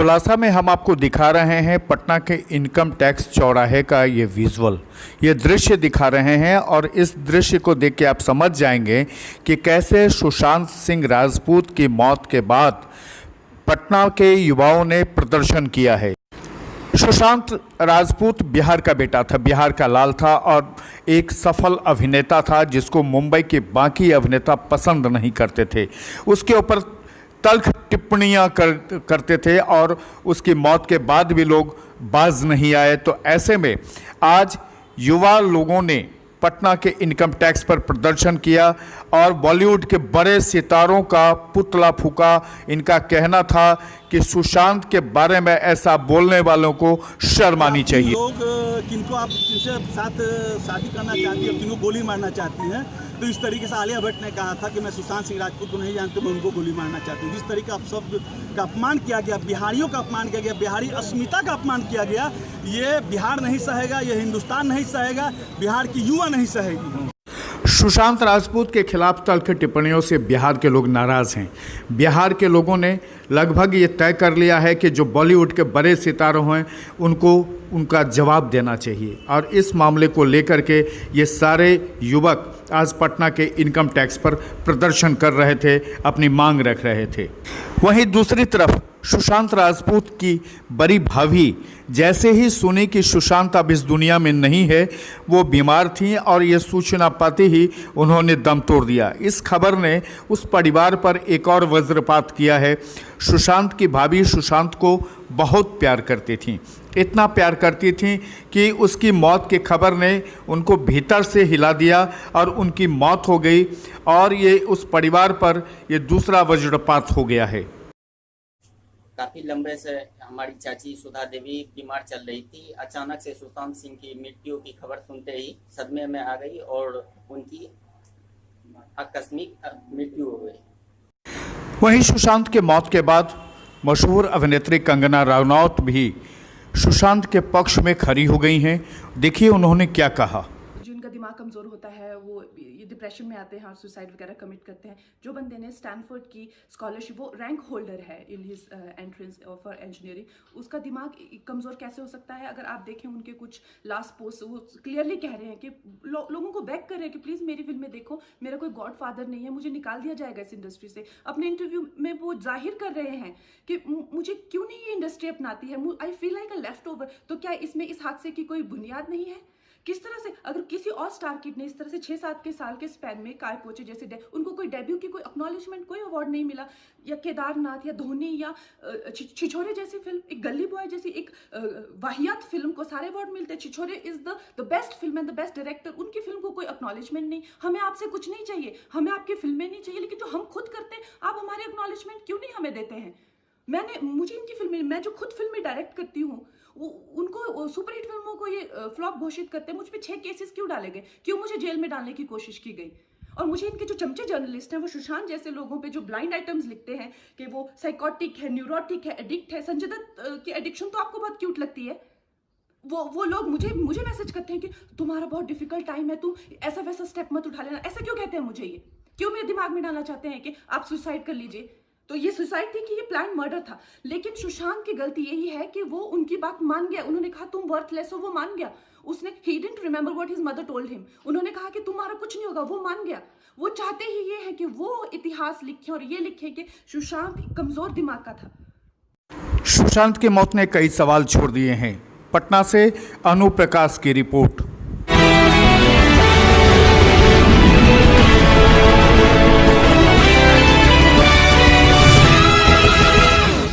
खुलासा में हम आपको दिखा रहे हैं पटना के इनकम टैक्स चौराहे का ये विजुअल, ये दृश्य दिखा रहे हैं और इस दृश्य को देख के आप समझ जाएंगे कि कैसे सुशांत सिंह राजपूत की मौत के बाद पटना के युवाओं ने प्रदर्शन किया है। सुशांत राजपूत बिहार का बेटा था, बिहार का लाल था और एक सफल अभिनेता था जिसको मुंबई के बाकी अभिनेता पसंद नहीं करते थे। उसके ऊपर तल्ख टिप्पणियां करते थे और उसकी मौत के बाद भी लोग बाज नहीं आए। तो ऐसे में आज युवा लोगों ने पटना के इनकम टैक्स पर प्रदर्शन किया और बॉलीवुड के बड़े सितारों का पुतला फूका। इनका कहना था कि सुशांत के बारे में ऐसा बोलने वालों को शर्म आनी चाहिए। लोग किनको आप जिनसे साथ शादी करना चाहती है, किनको गोली मारना चाहती हैं, तो इस तरीके से आलिया भट्ट ने कहा था कि मैं सुशांत सिंह राजपूत को नहीं जानती, मैं उनको गोली मारना चाहती हूँ। जिस तरीके आप सब का अपमान किया गया, बिहारियों का अपमान किया गया, बिहारी अस्मिता का अपमान किया गया, ये बिहार नहीं सहेगा, ये हिंदुस्तान नहीं सहेगा, बिहार की युवा नहीं सहेगी। सुशांत राजपूत के खिलाफ तल्ख टिप्पणियों से बिहार के लोग नाराज़ हैं। बिहार के लोगों ने लगभग ये तय कर लिया है कि जो बॉलीवुड के बड़े सितारे हैं उनको उनका जवाब देना चाहिए और इस मामले को लेकर के ये सारे युवक आज पटना के इनकम टैक्स पर प्रदर्शन कर रहे थे, अपनी मांग रख रहे थे। वहीं दूसरी तरफ सुशांत राजपूत की बड़ी भाभी जैसे ही सुनी कि सुशांत अब इस दुनिया में नहीं है, वो बीमार थी और ये सूचना पाते ही उन्होंने दम तोड़ दिया। इस खबर ने उस परिवार पर एक और वज्रपात किया है। सुशांत की भाभी सुशांत को बहुत प्यार करती थी, इतना प्यार करती थी कि उसकी मौत की खबर ने उनको भीतर से हिला दिया और उनकी मौत हो गई और ये उस परिवार पर ये दूसरा वज्रपात हो गया है। काफ़ी लंबे से हमारी चाची सुधा देवी बीमार चल रही थी। अचानक से सुशांत सिंह की मृत्यु की खबर सुनते ही सदमे में आ गई और उनकी आकस्मिक मृत्यु हो गई। वहीं सुशांत के मौत के बाद मशहूर अभिनेत्री कंगना रनौत भी सुशांत के पक्ष में खड़ी हो गई हैं। देखिए उन्होंने क्या कहा। जिनका दिमाग कमज़ोर होता है वो ये डिप्रेशन में आते हैं और सुसाइड वगैरह कमिट करते हैं। जो बंदे ने स्टैनफोर्ड की स्कॉलरशिप, वो रैंक होल्डर है in his entrance for engineering, उसका दिमाग कमज़ोर कैसे हो सकता है? अगर आप देखें उनके कुछ लास्ट पोस्ट, वो क्लियरली कह रहे हैं कि लोगों को बैक कर रहे हैं कि प्लीज़ मेरी फिल्में देखो, मेरा कोई गॉड फादर नहीं है, मुझे निकाल दिया जाएगा इस इंडस्ट्री से। अपने इंटरव्यू में वो जाहिर कर रहे हैं कि मुझे क्यों नहीं ये इंडस्ट्री अपनाती है, I feel like a left over. तो क्या इसमें इस हादसे की कोई बुनियाद नहीं है? किस तरह से अगर किसी और स्टार किड ने इस तरह से 6-7 के साल के स्पैन में काय पहुंचे, जैसे उनको कोई डेब्यू की कोई एक्नॉलेजमेंट, कोई अवार्ड नहीं मिला, या केदारनाथ या धोनी या छिछोरे जैसी फिल्म, एक गली बॉय जैसी एक वाहियात फिल्म को सारे अवार्ड मिलते हैं। Chhichhore is the best film and the best director, उनकी फिल्म को कोई एक्नॉलेजमेंट नहीं। हमें आपसे कुछ नहीं चाहिए, हमें आपकी फिल्में नहीं चाहिए, लेकिन जो हम खुद करते हैं आप हमारे एक्नॉलेजमेंट क्यों नहीं हमें देते हैं? मुझे इनकी फिल्में, मैं जो खुद फिल्में डायरेक्ट करती हूँ, उनको सुपरहिट फिल्मों को ये फ्लॉप घोषित करते हैं। मुझ पे 6 केसेस क्यों डाले गए, क्यों मुझे जेल में डालने की कोशिश की गई? और मुझे इनके जो चमचे जर्नलिस्ट हैं, वो सुशांत जैसे लोगों पे जो ब्लाइंड आइटम्स लिखते हैं कि वो साइकोटिक है, न्यूरोटिक है, एडिक्ट है। संजय दत्त की एडिक्शन तो आपको बहुत क्यूट लगती है। वो लोग मुझे मैसेज करते हैं कि तुम्हारा बहुत डिफिकल्ट टाइम है, तुम ऐसा वैसा स्टेप मत उठा लेना। ऐसा क्यों कहते हैं मुझे? ये क्यों मेरे दिमाग में डालना चाहते हैं कि आप सुसाइड कर लीजिए? तो ये सुसाइड थी कि ये प्लान मर्डर था? लेकिन सुशांत की गलती यही है कि वो उनकी बात मान गया। उन्होंने कहा तुम वर्थलेस हो, वो मान गया। उसने he didn't remember what his mother told him. उन्होंने कहा कि तुम्हारा कुछ नहीं होगा, वो मान गया। वो चाहते ही ये है कि वो इतिहास लिखे और ये लिखे कि सुशांत कमजोर दिमाग का था। सुशांत की मौत ने कई सवाल छोड़ दिए हैं। पटना से अनु प्रकाश की रिपोर्ट।